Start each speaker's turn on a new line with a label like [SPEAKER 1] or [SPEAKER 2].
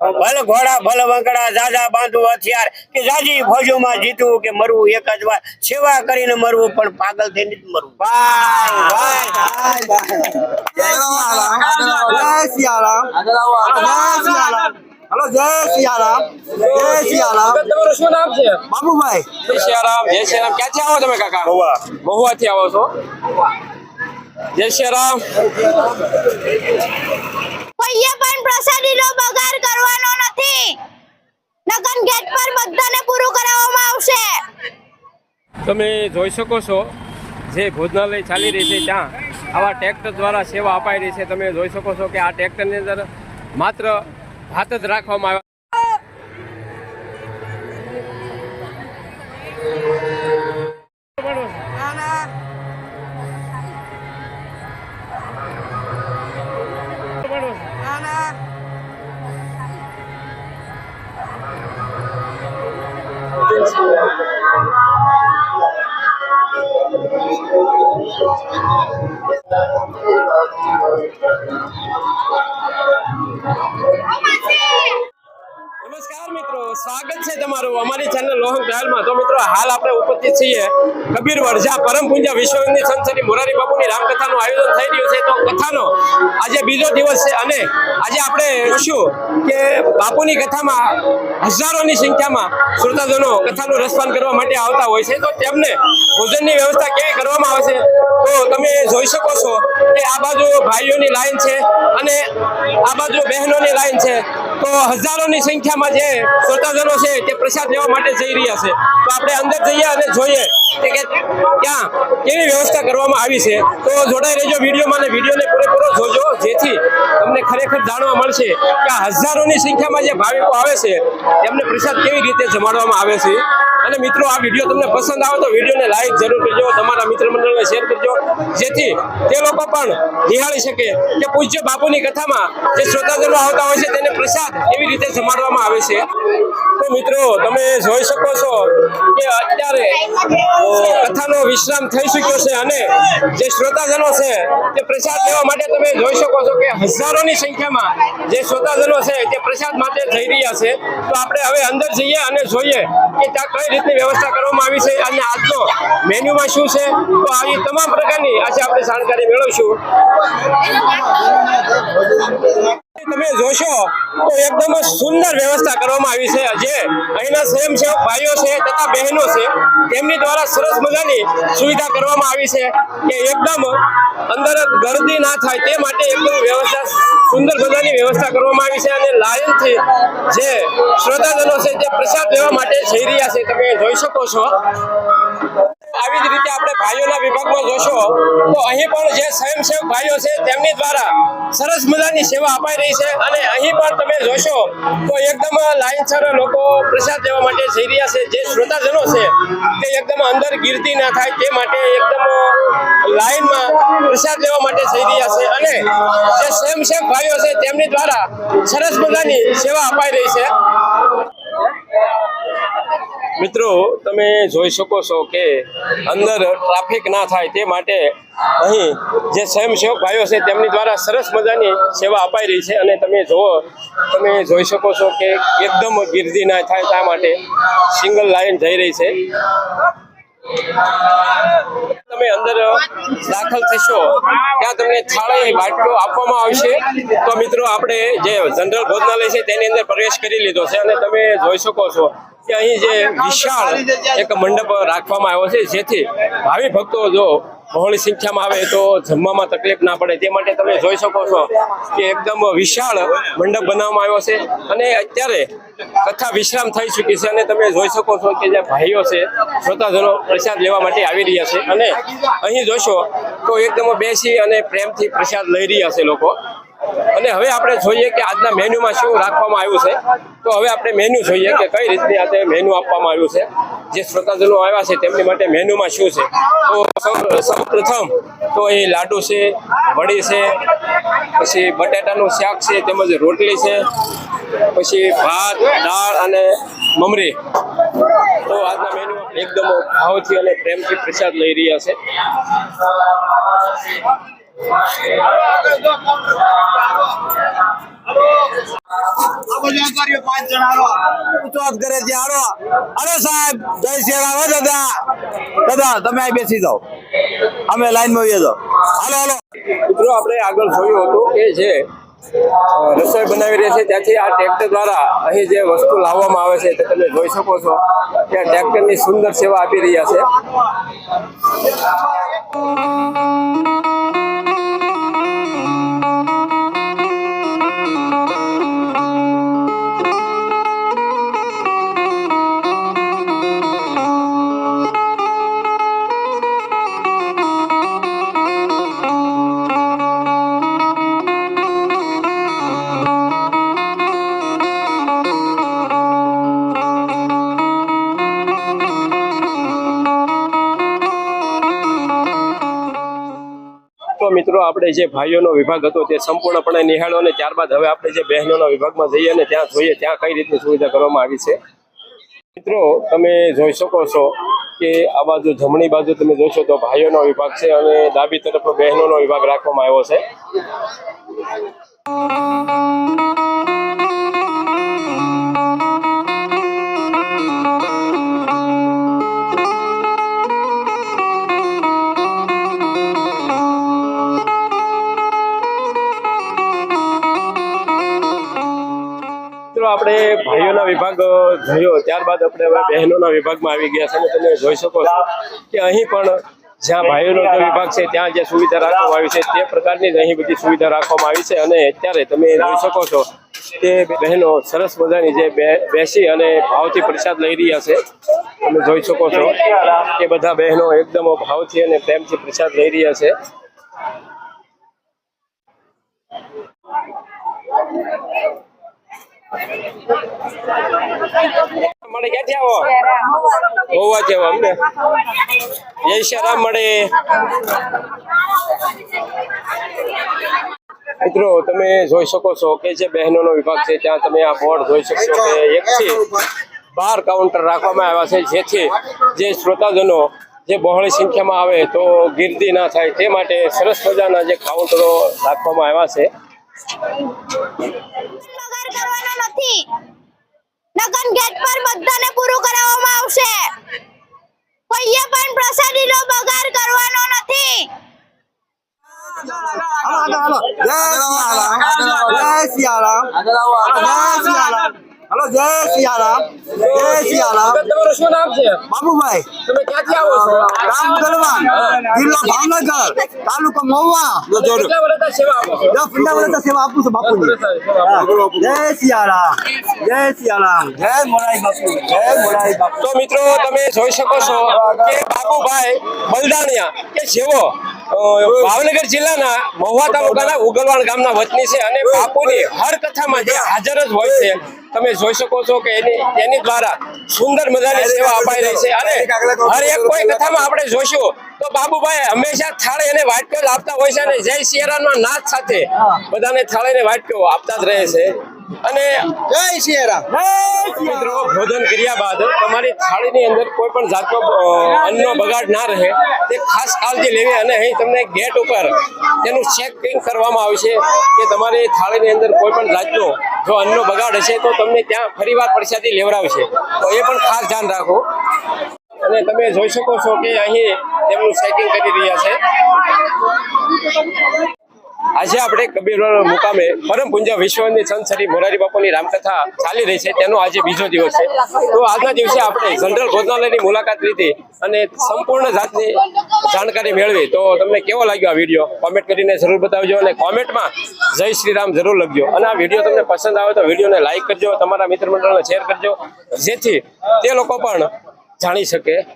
[SPEAKER 1] ભલે ઘોડા ભલે વંકડા જાજા બાંધવું હથિયાર કે જાજી ફોજોમાં જીતવું કે મરવું એક જ વાર સેવા કરીને મરવું પણ પાગલ થઈને જ મરવું
[SPEAKER 2] हेलो जय सियाराम
[SPEAKER 3] તમારું શું નામ છે?
[SPEAKER 2] बाबूभाई
[SPEAKER 3] જય સિયારામ. જય સિયારામ. ક્યાંથી આવો તમે કાકા? મહુવાથી આવો છો? જય સિયારામ.
[SPEAKER 4] કોઈએ પણ પ્રસાદીનો બગાડ કરવાનો નથી. નગન ગેટ પર બધાને પૂરું કરાવવામાં આવશે.
[SPEAKER 3] તમે જોઈ શકો છો જે ભોજનાલય ચાલી રહી છે ત્યાં આવા ટ્રેક્ટર દ્વારા સેવા અપાઈ રહી છે. તમે જોઈ શકો છો કે આ ટ્રેક્ટરની અંદર માત્ર ભાત જ રાખવામાં આવ્યા. નમસ્કાર મિત્રો, સ્વાગત છે તમારું અમારી ચેનલ લોહંગ ટ્રાયલમાં. તો મિત્રો હાલ આપણે ઉપસ્થિત છીએ કબીરવડ, જ્યાં પરમ પૂજ્ય વિશ્વ હિન્દી સંસ્થાની મોરારી બાપુની રામકથાનું આયોજન થઈ રહ્યું છે. તો કથાનો આજે બીજો દિવસ છે અને આજે આપણે જોશું કે બાપુની કથામાં હજારોની સંખ્યામાં શ્રોતાજનો કથાનું રસપાન કરવા માટે આવતા હોય છે. તો તેમને ભોજનની વ્યવસ્થા કેવી કરવામાં આવશે તો તમે જોઈ શકો છો કે આ બાજુ ભાઈઓની લાઈન છે અને આ બાજુ બહેનોની લાઈન છે. તો હજારોની સંખ્યામાં જે શ્રોતાજનો છે તે પ્રસાદ લેવા માટે જઈ રહ્યા છે. તો આપણે અંદર જઈએ અને જોઈએ કે ત્યાં કેવી વ્યવસ્થા કરવામાં આવી છે. તો જોડાઈ રહેજો વિડીયોમાં અને વિડીયોને પૂરેપૂરો જોજો, જેથી તમને ખરેખર જાણવા મળશે કે આ હજારોની સંખ્યામાં જે ભાવિકો આવે છે તેમને પ્રસાદ કેવી રીતે જમાડવામાં આવે છે. અને મિત્રો આ વિડીયો તમને પસંદ આવે તો વિડીયોને લાઈક જરૂર કરજો, તમારા મિત્ર મંડળને શેર કરજો, જેથી તે લોકો પણ નિહાળી શકે કે પૂજ્ય બાપુની કથામાં જે શ્રોતાજનો આવતા હોય છે તેને પ્રસાદ કેવી રીતે જમાડવામાં આવે છે. તો મિત્રો તમે જોઈ શકો છો કે અત્યારે કથાનો વિશ્રામ થઈ ચૂક્યો છે અને જે શ્રોતાજનો છે તે પ્રસાદ લેવા માટે તમે જોઈ શકો છો કે હજારોની સંખ્યામાં જે શ્રોતાજનો છે તે પ્રસાદ માટે જઈ રહ્યા છે. તો આપણે હવે અંદર જઈએ અને જોઈએ કે ત્યાં કઈ રીતની વ્યવસ્થા કરવામાં આવી છે અને આજનો મેન્યુમાં શું છે. તો આવી તમામ પ્રકારની આજે આપણે જાણકારી મેળવીશું. તમે જોશો તો એકદમ સુંદર વ્યવસ્થા કરવામાં આવી છે. જે અહીંના સ્વયંસેવક ભાઈઓ છે તથા બહેનો છે તેમની દ્વારા સરસ મજાની સુવિધા કરવામાં આવી છે કે એકદમ અંદર ગર્દી ના થાય તે માટે એકદમ વ્યવસ્થા સુંદર મજાની વ્યવસ્થા કરવામાં આવી છે. અને લાયનથી જે શ્રોતાજનો છે તે પ્રસાદ લેવા માટે જઈ રહ્યા છે તમે જોઈ શકો છો. આવી જ રીતે આપણે ભાઈઓના વિભાગમાં જોશો તો અહીં પણ જે સ્વયંસેવક ભાઈઓ છે તેમની દ્વારા સરસ મજાની સેવા અપાઈ રહી છે. અને અહીં પણ તમે જોશો તો એકદમ લાઈનસર લોકો પ્રસાદ લેવા માટે જઈ રહ્યા છે. જે શ્રોતાજનો છે તે એકદમ અંદર ગીર્દી ના થાય તે માટે એકદમ લાઈનમાં પ્રસાદ લેવા માટે જઈ રહ્યા છે. અને જે સ્વયંસેવક ભાઈઓ છે તેમની દ્વારા સરસ મજાની સેવા અપાઈ રહી છે. મિત્રો તમે જોઈ શકો છો કે અંદર ટ્રાફિક ના થાય તે માટે અહીં જે સ્વયંસેવક ભાઈઓ છે તેમની દ્વારા સરસ મજાની સેવા અપાઈ રહી છે. અને તમે જોઈ શકો છો કે એકદમ ગીર્દી ના થાય त्या માટે સિંગલ લાઈન જઈ રહી છે. તમે અંદર દાખલ થશો ત્યાં તમને થાળી બાટલીઓ આપવામાં આવશે. તો મિત્રો આપણે જે જનરલ ભોજનાલય છે તેની અંદર પ્રવેશ કરી લીધો છે અને તમે જોઈ શકો છો કે અહીં જે વિશાળ એક મંડપ રાખવામાં આવ્યો છે, જેથી ભાવિ ભક્તો જો બહોળી સંખ્યામાં આવે તો જમવામાં તકલીફ ના પડે તે માટે તમે જોઈ શકો છો કે એકદમ વિશાળ મંડપ બનાવવામાં આવ્યો છે. અને અત્યારે કથા વિશ્રામ થઈ ચૂકી છે અને તમે જોઈ શકો છો કે જે ભાઈઓ છે શ્રોતાજનો પ્રસાદ લેવા માટે આવી રહ્યા છે. અને અહીં જોશો તો એકદમ બેસી અને પ્રેમથી પ્રસાદ લઈ રહ્યા છે લોકો. અને હવે આપણે જોઈએ કે આજના મેન્યુમાં શું રાખવામાં આવ્યું છે. તો હવે આપણે મેન્યુ જોઈએ કે કઈ રીતની આજે મેન્યુ આપવામાં આવ્યું છે. જે શ્રોતાજનો આવ્યા છે તેમની માટે મેન્યુમાં શું છે. તો સૌ પ્રથમ તો અહીં લાડુ છે, વડી છે, પછી બટાટાનું શાક છે, તેમજ રોટલી છે, પછી ભાત, દાળ અને મમરી. તો આજના મેન્યુ એકદમ ભાવથી અને પ્રેમથી પ્રસાદ લઈ રહ્યા છે.
[SPEAKER 2] આ બધા કર્યો 5 જણા હાલો ઉતવાત કરે છે હાલો અરે સાહેબ જય શ્રી રામ હો દાદા દાદા તમે અહીં બેસી જાઓ અમે લાઈન માં બેસો હાલો હાલો
[SPEAKER 3] મિત્રો આપણે આગળ જોયું હતું કે જે રસોઈ બનાવી રહી છે ત્યાંથી આ ટ્રેક્ટર દ્વારા અહીં જે વસ્તુ લાવવામાં આવે છે તે તમે જોઈ શકો છો કે આ ટ્રેક્ટરની સુંદર સેવા આપી રહ્યા છે. તો મિત્રો આપણે જે ભાઈઓનો વિભાગ હતો તે સંપૂર્ણપણે નિહાળ્યો અને ત્યારબાદ હવે આપણે જે બહેનોના વિભાગમાં જઈએ અને ત્યાં જોઈએ ત્યાં કઈ રીતની સુવિધા કરવામાં આવી છે. મિત્રો તમે જોઈ શકો છો કે આ બાજુ જમણી બાજુ તમે જોશો તો ભાઈઓનો વિભાગ છે અને ડાબી તરફ બહેનોનો વિભાગ રાખવામાં આવ્યો છે. આપણે ભાઈઓના વિભાગ જોયો ત્યારબાદ આપણે હવે બહેનોના વિભાગમાં આવી ગયા છે અને તમે જોઈ શકો છો કે અહીં પણ જ્યાં ભાઈઓનો જે વિભાગ છે ત્યાં જે સુવિધા રાખવામાં આવી છે તે પ્રકારની જ અહીં બધી સુવિધા રાખવામાં આવી છે. અને અત્યારે તમે જોઈ શકો છો કે બહેનો સરસ મજાની જે બેસી અને ભાવથી પ્રસાદ લઈ રહ્યા છે. તમે જોઈ શકો છો કે બધા બહેનો એકદમ ભાવથી અને પ્રેમથી પ્રસાદ લઈ રહ્યા છે. મળે ક્યાંથી આવો હોવાથી આવો અમને જય શ્રી રામ મળે. મિત્રો તમે જોઈ શકો છો કે જે બહેનોનો વિભાગ છે ત્યાં તમે આ બોર્ડ જોઈ શકશો કે 1 થી 12 કાઉન્ટર રાખવામાં આવ્યા છે જેથી જે શ્રોતાજનો જે બહોળી સંખ્યામાં આવે તો ગીર્દી ના થાય તે માટે સરસ મજાના જે કાઉન્ટરો રાખવામાં આવ્યા છે.
[SPEAKER 4] કરવાનો નથી નગન ગેટ પર બધાને પૂરું કરાવવામાં આવશે. કોઈએ પણ પ્રસાદીનો બગાડ કરવાનો નથી.
[SPEAKER 2] હાલો હાલો જય સિયારામ જય સિયારામ હાલો જય સિયારામ જય સિયારામ.
[SPEAKER 3] તમારું શું નામ છે?
[SPEAKER 2] બાબુભાઈ
[SPEAKER 3] તમે ક્યાંથી આવો છો?
[SPEAKER 2] રામ ગલવાન જિલ્લો ભાવનગર તાલુકો મહુવા
[SPEAKER 3] કેટલા વર્ષથી સેવા આપો છો?
[SPEAKER 2] 10 વર્ષથી સેવા આપું છું બાપુની. જય સિયારામ જય સિયારામ જય મોરારી બાપુ જય મોરારી બાપુ.
[SPEAKER 3] તો મિત્રો તમે જોઈ શકો છો કે બાબુભાઈ બલદાણિયા કે જેઓ ભાવનગર જિલ્લાના મહુવા તાલુકાના ઉગલવાણ ગામના વતની છે અને બાપુની હર કથામાં જે હાજર જ હોય છે. તમે જોઈ શકો છો કે એની દ્વારા સુંદર મજાની સેવા અપાઈ રહી છે અને હર એક કોઈ કથામાં આપણે જોઈશું તો બાબુભાઈ હંમેશા થાળે અને વાટકો આપતા હોય છે અને જય સિયારામના નાદ સાથે બધાને થાળે અને વાટકો આપતા જ રહે છે. અને
[SPEAKER 2] જય સિયારામ
[SPEAKER 3] મિત્રો ભોજન કર્યા બાદ તમારી થાળીની અંદર કોઈ પણ જાતનો અન્નનો બગાડ ના રહે તે ખાસ કાળજી લેવી અને અહીં તમને ગેટ ઉપર તેનું ચેકિંગ કરવામાં આવશે કે તમારી થાળીની અંદર કોઈ પણ જાતનો જો અન્નનો બગાડ હશે તો તમને ત્યાં ફરીવાર પ્રસાદી લેવડાવશે. તો એ પણ ખાસ ધ્યાન રાખો. અને તમે જોઈ શકો છો કે અહીં તેમનું ચેકિંગ કરી રહ્યા છે. આજે આપણે કબીરવડ મુકામે પરમ પૂજ્ય વિશ્વની સંત શ્રી મોરારી બાપુની રામકથા ચાલી રહી છે તેનો આજે બીજો દિવસ છે. તો આજના દિવસે આપણે જનરલ ભોજનાલયની મુલાકાત લીધી અને સંપૂર્ણ જાતની જાણકારી મેળવી. તો તમને કેવો લાગ્યો આ વિડીયો કોમેન્ટ કરીને જરૂર બતાવજો અને કોમેન્ટમાં જય શ્રી રામ જરૂર લખજો. અને આ વિડીયો તમને પસંદ આવે તો વિડીયોને લાઈક કરજો, તમારા મિત્ર મંડળને શેર કરજો જેથી તે લોકો પણ જાણી શકે.